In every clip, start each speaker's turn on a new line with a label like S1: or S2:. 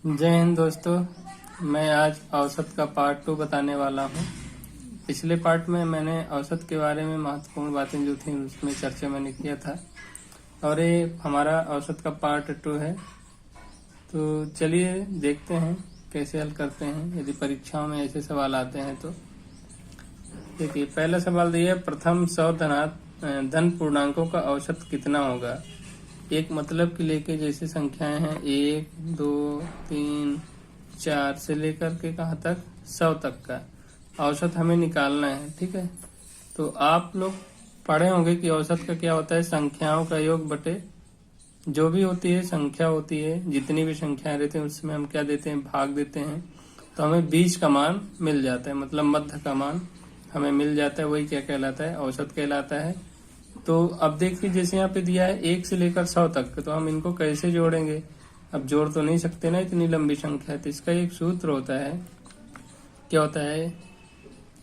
S1: जय हिंद दोस्तों। मैं आज औसत का पार्ट 2 बताने वाला हूँ। पिछले पार्ट में मैंने औसत के बारे में महत्वपूर्ण बातें जो थी उसमें चर्चा मैंने किया था और ये हमारा औसत का पार्ट 2 है। तो चलिए देखते हैं कैसे हल करते हैं यदि परीक्षाओं में ऐसे सवाल आते हैं तो। देखिए, पहला सवाल दिया, प्रथम 100 धन पूर्णांकों का औसत कितना होगा। एक मतलब की लेके जैसे संख्याएं हैं 1, 2, 3, 4 से लेकर के कहाँ तक 100 तक का औसत हमें निकालना है। ठीक है, तो आप लोग पढ़े होंगे कि औसत का क्या होता है, संख्याओं का योग बटे जो भी होती है संख्या होती है, जितनी भी संख्याएं रहती हैं उसमें हम क्या देते हैं, भाग देते हैं, तो हमें बीच का मान मिल जाता है, मतलब मध्य का मान हमें मिल जाता है। वही क्या कहलाता है, औसत कहलाता है। तो अब देखिए, जैसे यहाँ पे दिया है 1 से लेकर 100 तक, तो हम इनको कैसे जोड़ेंगे। अब जोड़ तो नहीं सकते ना, इतनी लंबी संख्या है। तो इसका एक सूत्र होता है, क्या होता है,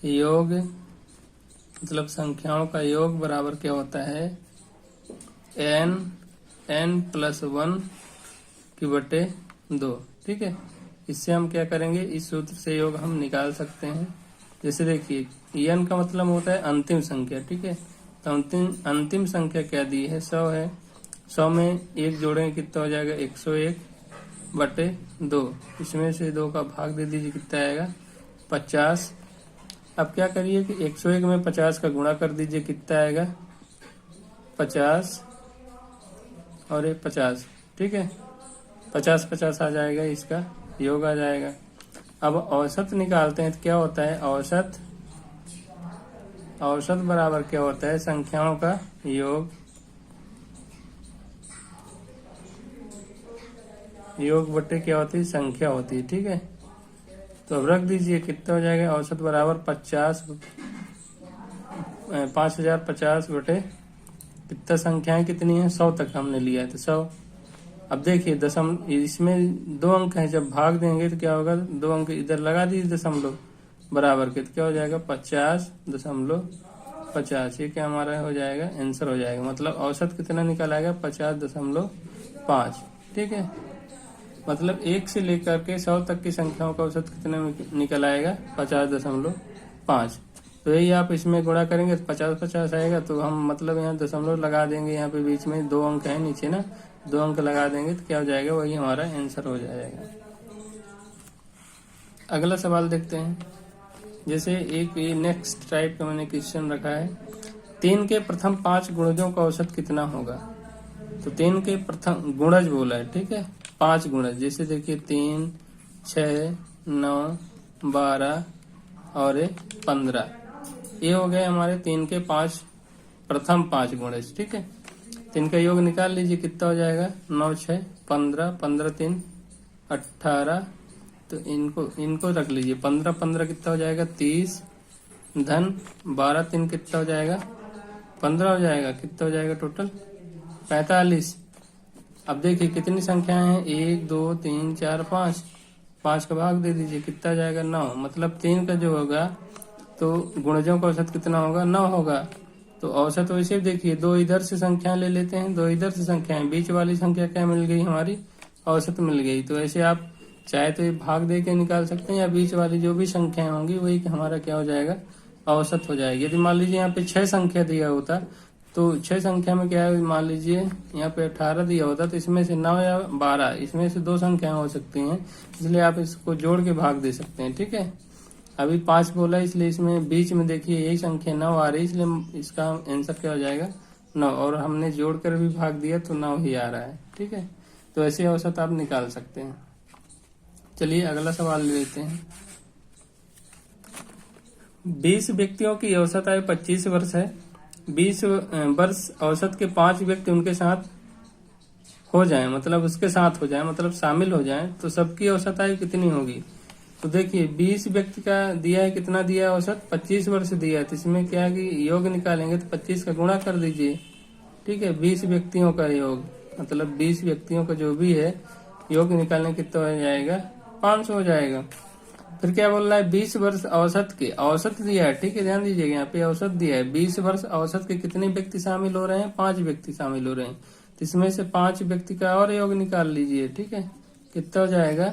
S1: योग मतलब संख्याओं का योग बराबर क्या होता है, n+1 की बटे 2। ठीक है, इससे हम क्या करेंगे, इस सूत्र से योग हम निकाल सकते हैं। जैसे देखिए, n का मतलब होता है अंतिम संख्या। ठीक है, तो अंतिम संख्या क्या दी है, 100 है। 100 में 1 जोड़ेंगे कितना हो जाएगा, 101 बटे 2। इसमें से 2 का भाग दे दीजिए, कितना आएगा, 50। अब क्या करिए कि 101 में 50 का गुणा कर दीजिए, कितना आएगा, 50 और ये 50। ठीक है, 50-50 आ जाएगा, इसका योग आ जाएगा। अब औसत निकालते हैं तो क्या होता है, औसत बराबर क्या होता है, संख्याओं का योग बटे क्या होती है, संख्या होती है। ठीक है, तो अब रख दीजिए, कितना हो जाएगा, औसत बराबर 5050 बटे कितना संख्याएं कितनी है, 100 तक हमने लिया है, तो 100। अब देखिए इसमें 2 अंक है, जब भाग देंगे तो क्या होगा, 2 अंक इधर लगा दीजिए दशमलव बराबर के, तो क्या हो जाएगा, 50.50। ये क्या हमारा हो जाएगा, आंसर हो जाएगा। मतलब औसत कितना निकल आएगा, 50.5। ठीक है, मतलब 1 से लेकर के 100 तक की संख्याओं का औसत कितना निकल आएगा, 50.5। तो यही आप इसमें गुणा करेंगे तो 50-50 आएगा। तो हम मतलब यहाँ दशमलव लगा देंगे, यहाँ पे बीच में 2 अंक है नीचे ना, 2 अंक लगा देंगे तो क्या हो जाएगा, वही हमारा आंसर हो जाएगा। अगला सवाल देखते हैं। जैसे एक ये नेक्स्ट टाइप का मैंने क्वेश्चन रखा है, 3 के प्रथम 5 गुणजों का औसत कितना होगा। तो 3 के प्रथम गुणज बोला है। ठीक है, 5 गुणज, जैसे देखिए 3, 6, 9, 12 और 15। ये हो गए हमारे 3 के प्रथम 5 गुणज। ठीक है, तो इनका योग निकाल लीजिए, कितना हो जाएगा, 9, 6, 15, 15, 3, 18। तो इनको रख लीजिए, 15 कितना हो जाएगा, 30 धन 12 3 कितना हो जाएगा, 15 हो जाएगा। कितना हो जाएगा टोटल, 45। अब देखिए कितनी संख्याएं हैं, 1, 2, 3, 4, 5। 5 का भाग दे दीजिए, कितना जाएगा, 9। मतलब 3 का जो होगा तो गुणजों का औसत कितना होगा, 9 होगा। तो औसत वैसे देखिए, 2 इधर से संख्याएं ले लेते हैं, 2 इधर से संख्याएं, बीच वाली संख्या क्या मिल गई, हमारी औसत मिल गई। तो ऐसे आप चाहे तो ये भाग दे के निकाल सकते हैं, या बीच वाली जो भी संख्याएं होंगी वही हमारा क्या हो जाएगा, औसत हो जाएगी। यदि मान लीजिए यहाँ पे 6 संख्या दिया होता, तो 6 संख्या में क्या है, मान लीजिए यहाँ पे 18 दिया होता, तो इसमें से 9 या 12, इसमें से 2 संख्याएं हो सकती हैं, इसलिए आप इसको जोड़ के भाग दे सकते हैं। ठीक है, अभी 5 बोला, इसलिए इसमें बीच में देखिए यही संख्या 9 आ रही है, इसलिए इसका आंसर क्या हो जाएगा, 9। और हमने जोड़कर भी भाग दिया तो 9 ही आ रहा है। ठीक है, तो ऐसे औसत आप निकाल सकते हैं। चलिए अगला सवाल ले लेते हैं। 20 व्यक्तियों की औसत आयु 25 वर्ष है। 20 वर्ष औसत के 5 व्यक्ति उनके साथ हो जाएं, मतलब उसके साथ हो जाएं, मतलब शामिल हो जाएं, तो सबकी औसत आयु कितनी होगी। तो देखिए 20 व्यक्ति का दिया है, कितना दिया है औसत, 25 वर्ष दिया है। तो इसमें क्या है कि योग निकालेंगे तो 25 का गुणा कर दीजिए। ठीक है, 20 व्यक्तियों का योग, मतलब 20 व्यक्तियों का जो भी है योग निकालने कितना हो जाएगा, 500 हो जाएगा। फिर क्या बोल रहा है, 20 वर्ष औसत के, औसत दिया है। ठीक है, ध्यान दीजिएगा, यहाँ पे औसत दिया है। 20 वर्ष औसत के कितने व्यक्ति शामिल हो रहे हैं, 5 व्यक्ति शामिल हो रहे हैं। तो इसमें से 5 व्यक्ति का और योग निकाल लीजिए। ठीक है, कितना हो जाएगा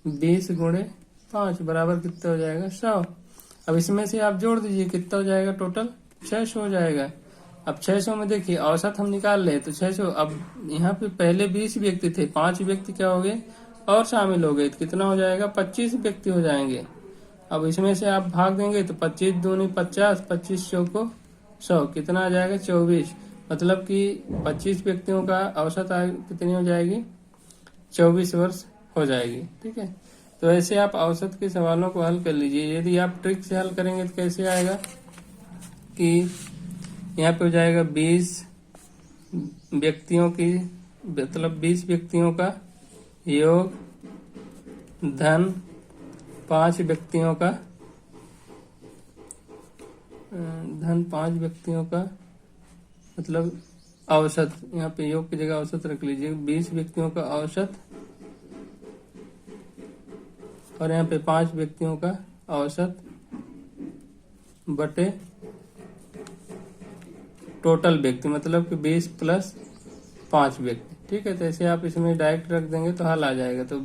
S1: 20 गुणे 5 बराबर कितना हो जाएगा 100। अब इसमें से आप जोड़ दीजिए कितना हो जाएगा टोटल 600 हो जाएगा। अब 600 में देखिए औसत हम निकाल ले तो 600। अब यहाँ पे पहले 20 व्यक्ति थे, 5 व्यक्ति क्या हो गए और शामिल हो गए तो कितना हो जाएगा 25 व्यक्ति हो जाएंगे। अब इसमें से आप भाग देंगे तो 25 दूनी 50, 25 चौको 100 कितना आ जाएगा 24। मतलब कि 25 व्यक्तियों का औसत कितनी हो जाएगी 24 वर्ष हो जाएगी। ठीक है, तो ऐसे आप औसत के सवालों को हल कर लीजिए। यदि आप ट्रिक से हल करेंगे तो कैसे आएगा कि यहाँ पे हो जाएगा 20 व्यक्तियों की, मतलब 20 व्यक्तियों का योग धन 5 व्यक्तियों का धन 5 व्यक्तियों का मतलब औसत, यहाँ पे योग की जगह औसत रख लीजिए। 20 व्यक्तियों का औसत और यहाँ पे 5 व्यक्तियों का औसत बटे टोटल व्यक्ति, मतलब कि 20 प्लस 5 व्यक्ति। ठीक है, तो ऐसे आप इसमें डायरेक्ट रख देंगे तो हल आ जाएगा। तो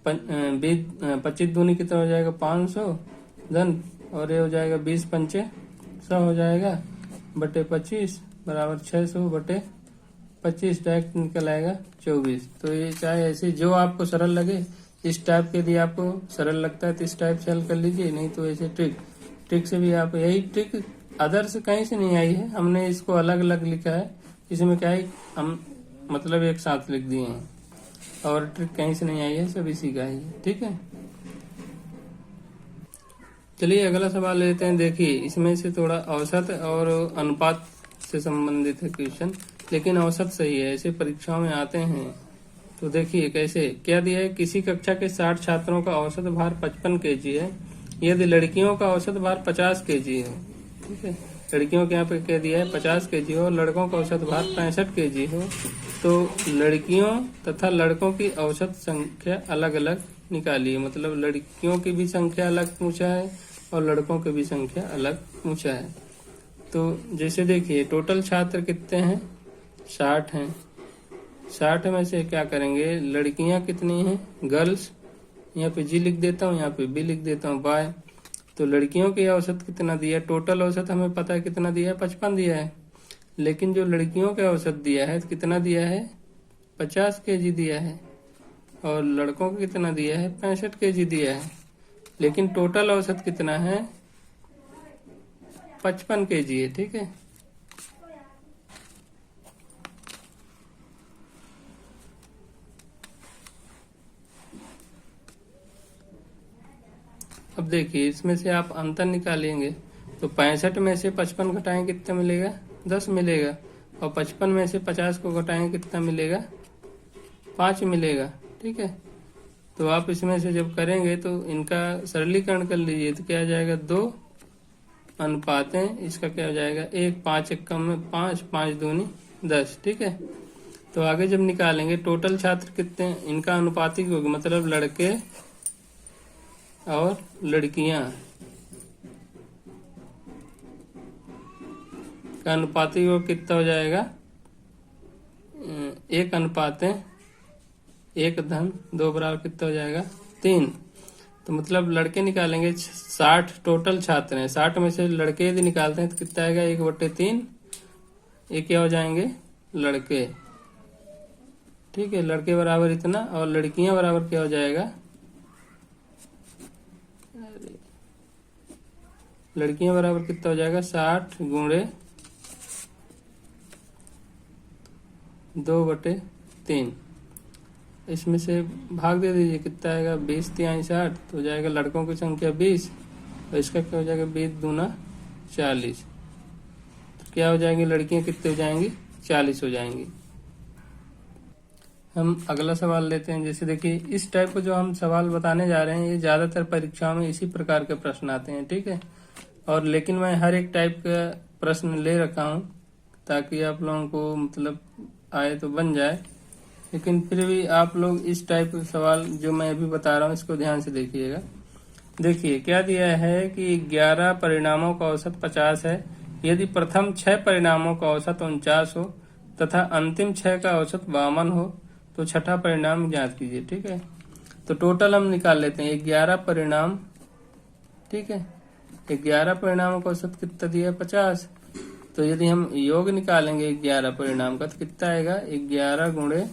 S1: 25 दूनी कितना हो जाएगा 500 धन, और ये हो जाएगा 20 पंचे 100 हो जाएगा बटे 25 बराबर 600 बटे 25, डायरेक्ट निकल आएगा 24। तो ये चाहे ऐसे जो आपको सरल लगे इस टाइप के, यदि आपको सरल लगता है तो इस टाइप से हल कर लीजिए, नहीं तो ऐसे ट्रिक से भी आप, यही ट्रिक अदर से कहीं से नहीं आई है, हमने इसको अलग अलग लिखा है। इसमें क्या है हम मतलब एक साथ लिख दिए हैं और ट्रिक कहीं से नहीं आई है, सब इसी का ही है। ठीक है, चलिए अगला सवाल लेते हैं। देखिए इसमें से थोड़ा औसत और अनुपात से संबंधित है क्वेश्चन, लेकिन औसत सही है, ऐसे परीक्षाओं में आते हैं। तो देखिए कैसे क्या दिया है, किसी कक्षा के 60 छात्रों का औसत भार 55 kg है यदि लड़कियों का औसत भार 50 kg है। ठीक है, लड़कियों के यहाँ पे क्या दिया है 50 kg हो, लड़कों का औसत भार 65 kg हो, तो लड़कियों तथा लड़कों की औसत संख्या अलग अलग निकालिए। मतलब लड़कियों की भी संख्या अलग पूछा है और लड़कों की भी संख्या अलग पूछा है। तो जैसे देखिए टोटल छात्र कितने हैं 60 हैं, 60 में से क्या करेंगे लड़कियां कितनी हैं गर्ल्स, यहाँ पे जी लिख देता हूँ, यहाँ पे बी लिख देता हूँ बाय। तो लड़कियों की औसत कितना दिया है, टोटल औसत हमें पता है कितना दिया है 55 दिया है, लेकिन जो लड़कियों का औसत दिया है कितना दिया है 50 kg दिया है, और लड़कों को कितना दिया है 65 kg दिया है, लेकिन टोटल औसत कितना है 55 kg है। ठीक है, अब देखिए इसमें से आप अंतर निकालेंगे तो 65 में से 55 घटाएं कितना मिलेगा 10 मिलेगा, और 55 में से 50 को घटाएं कितना मिलेगा 5 मिलेगा। ठीक है, तो आप इसमें से जब करेंगे तो इनका सरलीकरण कर लीजिए तो क्या आ जाएगा 2 अनुपात है, इसका क्या हो जाएगा 1, 5 एकम में 5, 5 दूनी 10। ठीक है, तो आगे जब निकालेंगे टोटल छात्र कितने हैं, इनका अनुपातिक होगा, मतलब लड़के और लड़कियां का अनुपातिक योग कितना हो जाएगा 1 अनुपात है 1 धन 2 बराबर कितना हो जाएगा 3। तो मतलब लड़के निकालेंगे 60 टोटल छात्र हैं, 60 में से लड़के यदि निकालते हैं तो कितना आएगा 1/3, ये क्या हो जाएंगे लड़के। ठीक है, लड़के बराबर इतना और लड़कियां बराबर क्या हो जाएगा, लड़कियां बराबर कितना हो जाएगा 60 गुणे 2/3। इसमें से भाग दे दीजिए कितना आएगा 20 तिहाई 60, तो हो जाएगा लड़कों की संख्या 20 और इसका क्या हो जाएगा 20 दूना 40। तो क्या हो जाएंगी लड़कियां कितने हो जाएंगी 40 हो जाएंगी। हम अगला सवाल लेते हैं। जैसे देखिए इस टाइप को जो हम सवाल बताने जा रहे हैं ये ज्यादातर परीक्षाओं में इसी प्रकार के प्रश्न आते हैं। ठीक है, और लेकिन मैं हर एक टाइप का प्रश्न ले रखा हूँ ताकि आप लोगों को मतलब आए तो बन जाए, लेकिन फिर भी आप लोग इस टाइप के सवाल जो मैं अभी बता रहा हूँ इसको ध्यान से देखिएगा। देखिए क्या दिया है कि 11 परिणामों का औसत 50 है यदि प्रथम 6 परिणामों का औसत 49 हो तथा अंतिम 6 का औसत 52 हो तो छठा परिणाम ज्ञात कीजिए। ठीक है, तो टोटल हम निकाल लेते हैं 11 परिणाम। ठीक है, 11 परिणामों का औसत कितना दिया है 50। तो यदि हम योग निकालेंगे 11 परिणाम का तो कितना आएगा 11 गुणे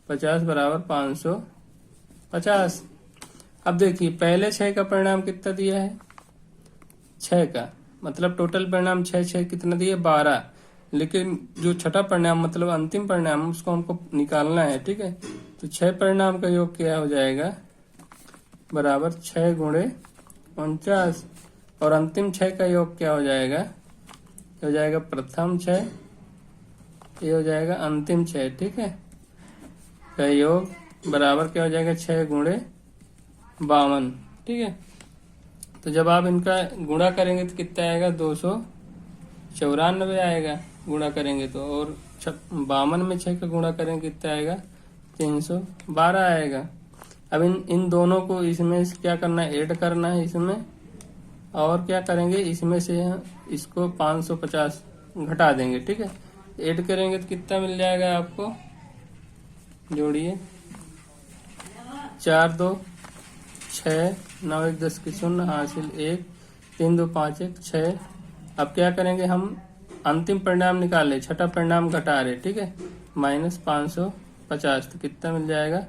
S1: 50 बराबर 550। अब देखिए पहले 6 का परिणाम कितना दिया है 6 का, मतलब टोटल परिणाम 6 कितना दिया 12। लेकिन जो छठा परिणाम मतलब अंतिम परिणाम उसको हमको निकालना है। ठीक है, तो 6 परिणाम का योग क्या हो जाएगा बराबर 6 गुणे 49, और अंतिम 6 का योग क्या हो जाएगा, हो जाएगा प्रथम 6, ये हो जाएगा अंतिम 6। ठीक है, का योग बराबर क्या हो जाएगा 6 गुणे 52। ठीक है, तो जब आप इनका गुणा करेंगे तो कितना आएगा 294 आएगा गुणा करेंगे तो, और 52 में 6 का गुणा करेंगे कितना आएगा 312 आएगा। अब इन दोनों को इसमें क्या करना है ऐड करना है इसमें, और क्या करेंगे इसमें से इसको 550 घटा देंगे। ठीक है, ऐड करेंगे तो कितना मिल जाएगा आपको, जोड़िए 4 2 6 9 1 10 की 0 हासिल 1 3 2 5 1 6। अब क्या करेंगे हम अंतिम परिणाम निकाल ले, छठा परिणाम घटा रहे। ठीक है, माइनस 550 तो कितना मिल जाएगा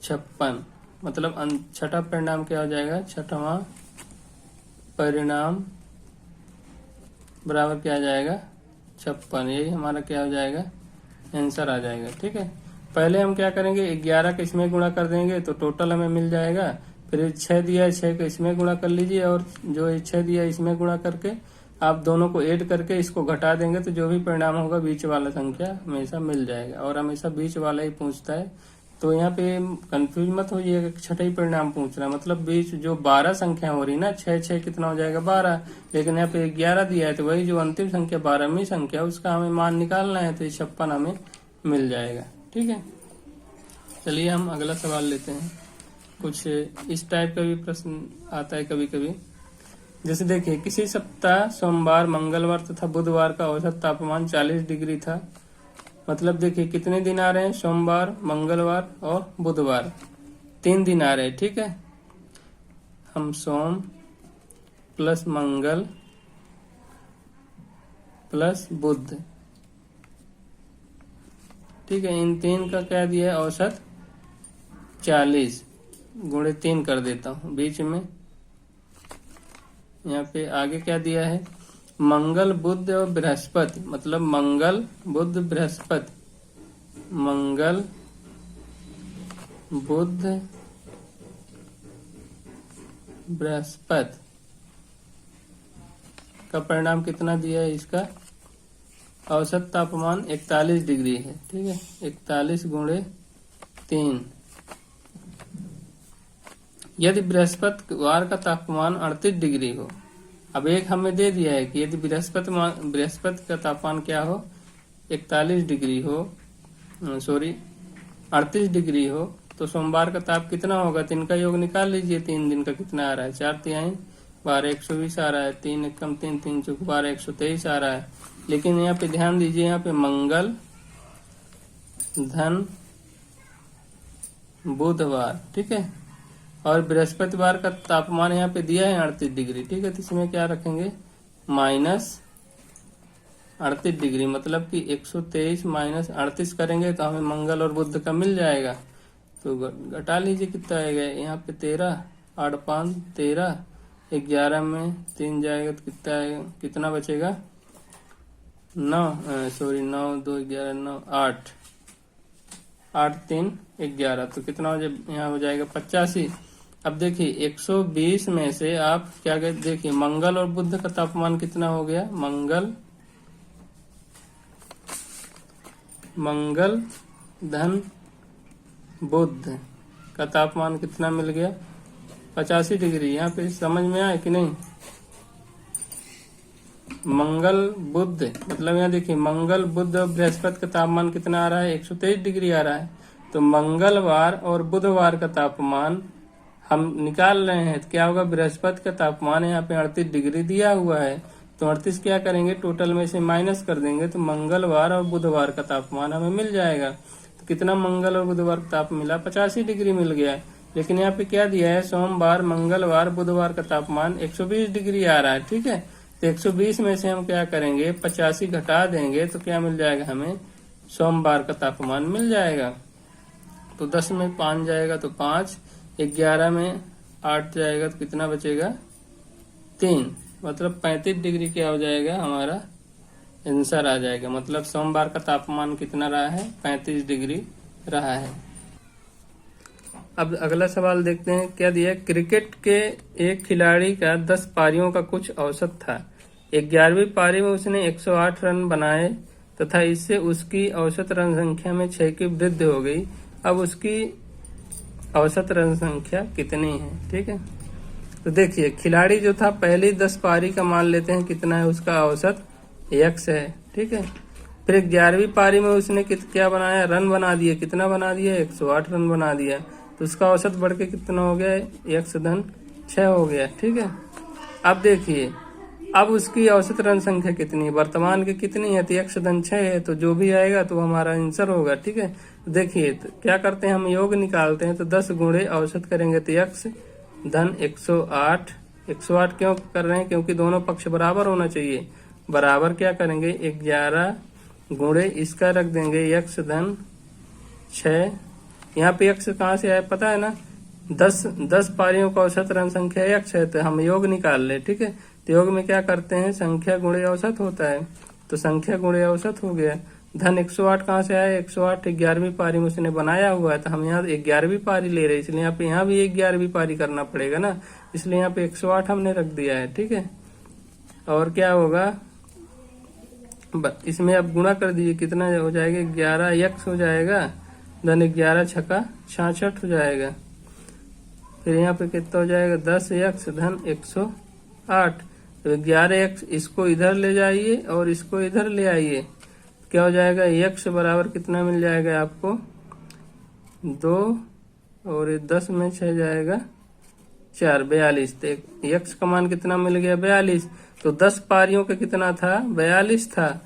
S1: 56। मतलब छठा परिणाम क्या हो जाएगा, छठवां परिणाम बराबर क्या आ जाएगा 56। यही हमारा क्या हो जाएगा आंसर आ जाएगा। ठीक है, पहले हम क्या करेंगे 11 का इसमें गुणा कर देंगे तो टोटल हमें मिल जाएगा। फिर 6 दिया है 6 का इसमें गुणा कर लीजिए, और जो 6 दिया है इसमें गुणा करके आप दोनों को ऐड करके इसको घटा देंगे तो जो भी परिणाम होगा बीच वाला संख्या हमेशा मिल जाएगा, और हमेशा बीच वाला ही पूछता है। तो यहाँ पे कंफ्यूज मत होइएगा कि छठा ही परिणाम पूछ रहा है, मतलब बीच जो 12 संख्या हो रही ना 6 कितना हो जाएगा 12, लेकिन यहाँ पे 11 दिया है तो वही जो अंतिम संख्या 12वीं संख्या उसका हमें मान निकालना है, तो 56 हमें मिल जाएगा। ठीक है, चलिए हम अगला सवाल लेते हैं। कुछ इस टाइप का भी प्रश्न आता है कभी कभी, जैसे देखिए किसी सप्ताह सोमवार मंगलवार तथा बुधवार का औसत तापमान 40 डिग्री था। मतलब देखिए कितने दिन आ रहे हैं, सोमवार मंगलवार और बुधवार, 3 दिन आ रहे हैं। ठीक है, हम सोम प्लस मंगल प्लस बुध, ठीक है, इन 3 का क्या दिया है औसत 40 गुणे 3 कर देता हूं बीच में। यहाँ पे आगे क्या दिया है, मंगल बुध और बृहस्पति, मतलब मंगल बुध बृहस्पति, मंगल बुध बृहस्पति का परिणाम कितना दिया है, इसका औसत तापमान 41 डिग्री है। ठीक है, 41 गुणे 3। यदि बृहस्पतिवार का तापमान 38 डिग्री हो, अब एक हमें दे दिया है कि यदि बृहस्पति का तापमान क्या हो 41 डिग्री हो, सॉरी 38 डिग्री हो, तो सोमवार का ताप कितना होगा, 3 का योग निकाल लीजिए। 3 दिन का कितना आ रहा है 4 तिहाई 12 120 आ रहा है, 3 एकम 3 3 चौक 12 123 आ रहा है। लेकिन यहाँ पे ध्यान दीजिए, यहाँ पे मंगल धन बुधवार, ठीक है, और बृहस्पतिवार का तापमान यहाँ पे दिया है 38 डिग्री। ठीक है, तो इसमें क्या रखेंगे माइनस 38 डिग्री, मतलब कि 123 माइनस 38 करेंगे तो हमें मंगल और बुध का मिल जाएगा। तो घटा लीजिए कितना आएगा, यहाँ पे 13 8 5 13, 11 में 3 जाएगा तो कितना आएगा, कितना बचेगा 9 सॉरी 9 2 11 9 8 8 3 11, तो कितना हो जाए यहाँ हो जाएगा 85। अब देखिए 120 में से आप क्या कहते, देखिए मंगल और बुध का तापमान कितना हो गया, मंगल धन बुध का तापमान कितना मिल गया 85 डिग्री। यहाँ पे समझ में आया कि नहीं, मंगल बुध मतलब यहाँ देखिए मंगल बुध और बृहस्पति का तापमान कितना आ रहा है 123 डिग्री आ रहा है। तो मंगलवार और बुधवार का तापमान हम निकाल रहे हैं, तो क्या होगा बृहस्पति का तापमान यहाँ पे 38 डिग्री दिया हुआ है, तो 38 क्या करेंगे टोटल में से माइनस कर देंगे, तो मंगलवार और बुधवार का तापमान हमें मिल जाएगा। तो कितना मंगल और बुधवार का ताप मिला, 85 डिग्री मिल गया है। लेकिन यहाँ पे क्या दिया है, सोमवार, मंगलवार, बुधवार का तापमान 120 डिग्री आ रहा है। ठीक है, तो 120 में से हम क्या करेंगे, 85 घटा देंगे तो क्या मिल जाएगा हमें, सोमवार का तापमान मिल जाएगा। तो 10 में 5 जाएगा तो 5, 11 में 8 जाएगा तो कितना बचेगा, 3, मतलब 35 डिग्री क्या हो जाएगा, हमारा आंसर आ जाएगा। मतलब सोमवार का तापमान कितना रहा है, 35 डिग्री रहा है। अब अगला सवाल देखते हैं, क्या दिया है, क्रिकेट के एक खिलाड़ी का 10 पारियों का कुछ औसत था। 11वीं पारी में उसने 108 रन बनाए तथा इससे उसकी औसत रन संख्या में 6 की वृद्धि हो गई। अब उसकी औसत रन संख्या कितनी है। ठीक है, तो देखिए खिलाड़ी जो था पहली 10 पारी का मान लेते हैं कितना है, उसका औसत x है। ठीक है, फिर 11वीं पारी में उसने क्या बनाया, रन बना दिए, कितना बना दिया, 108 रन बना दिया, तो उसका औसत बढ़ के कितना हो गया, x-6 हो गया। ठीक है, अब देखिए अब उसकी औसत रन संख्या कितनी है, वर्तमान की कितनी है, तो x-6 है, तो जो भी आएगा तो हमारा आंसर होगा। ठीक है, तो देखिए तो क्या करते हैं, हम योग निकालते हैं, तो 10 गुणे औसत करेंगे तो x-108, 108 क्यों कर रहे हैं, क्योंकि दोनों पक्ष बराबर होना चाहिए। बराबर क्या करेंगे, 11 गुणे इसका रख देंगे x-6। यहाँ पे x कहाँ से आया पता है ना, 10 पारियों का औसत रन संख्या x है, तो हम योग निकाल ले। ठीक है, तो योग में क्या करते हैं, संख्या गुणे औसत होता है, तो संख्या गुणे औसत हो गया। धन 108 कहाँ से आया, 108 11वीं पारी में उसने बनाया हुआ है, तो हम यहाँ 11वीं पारी ले रहे हैं, इसलिए यहाँ भी 11वीं पारी करना पड़ेगा ना, इसलिए यहाँ पे 108 हमने रख दिया है। ठीक है, और क्या होगा, इसमें अब गुणा कर दीजिए, कितना हो जाएगा, 11x हो जाएगा, धन 11 छक्का 66 हो जाएगा। फिर यहाँ पे कितना हो जाएगा, 10x धन 108, तो 11x इसको इधर ले जाइए और इसको इधर ले आइए, क्या हो जाएगा, x बराबर कितना मिल जाएगा आपको, 2, और 10 में 6 जाएगा 4, 42। तो x का मान कितना मिल गया, 42। तो 10 पारियों का कितना था, 42 था,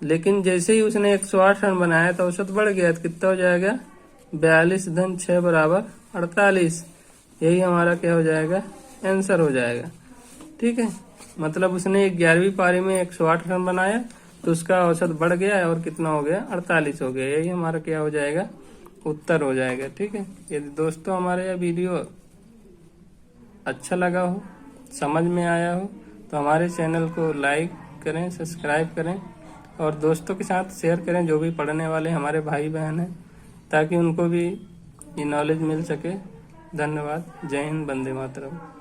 S1: लेकिन जैसे ही उसने 108 रन बनाया तो औसत बढ़ गया, तो कितना हो जाएगा, 42 धन 6 बराबर 48। यही हमारा क्या हो जाएगा, आंसर हो जाएगा। ठीक है, मतलब उसने 11वीं पारी में 108 रन बनाया तो उसका औसत बढ़ गया और कितना हो गया, 48 हो गया। यही हमारा क्या हो जाएगा, उत्तर हो जाएगा। ठीक है, यदि दोस्तों हमारे यह वीडियो अच्छा लगा हो, समझ में आया हो, तो हमारे चैनल को लाइक करें, सब्सक्राइब करें और दोस्तों के साथ शेयर करें, जो भी पढ़ने वाले हमारे भाई बहन हैं, ताकि उनको भी ये नॉलेज मिल सके। धन्यवाद। जय हिंद, वंदे मातरम।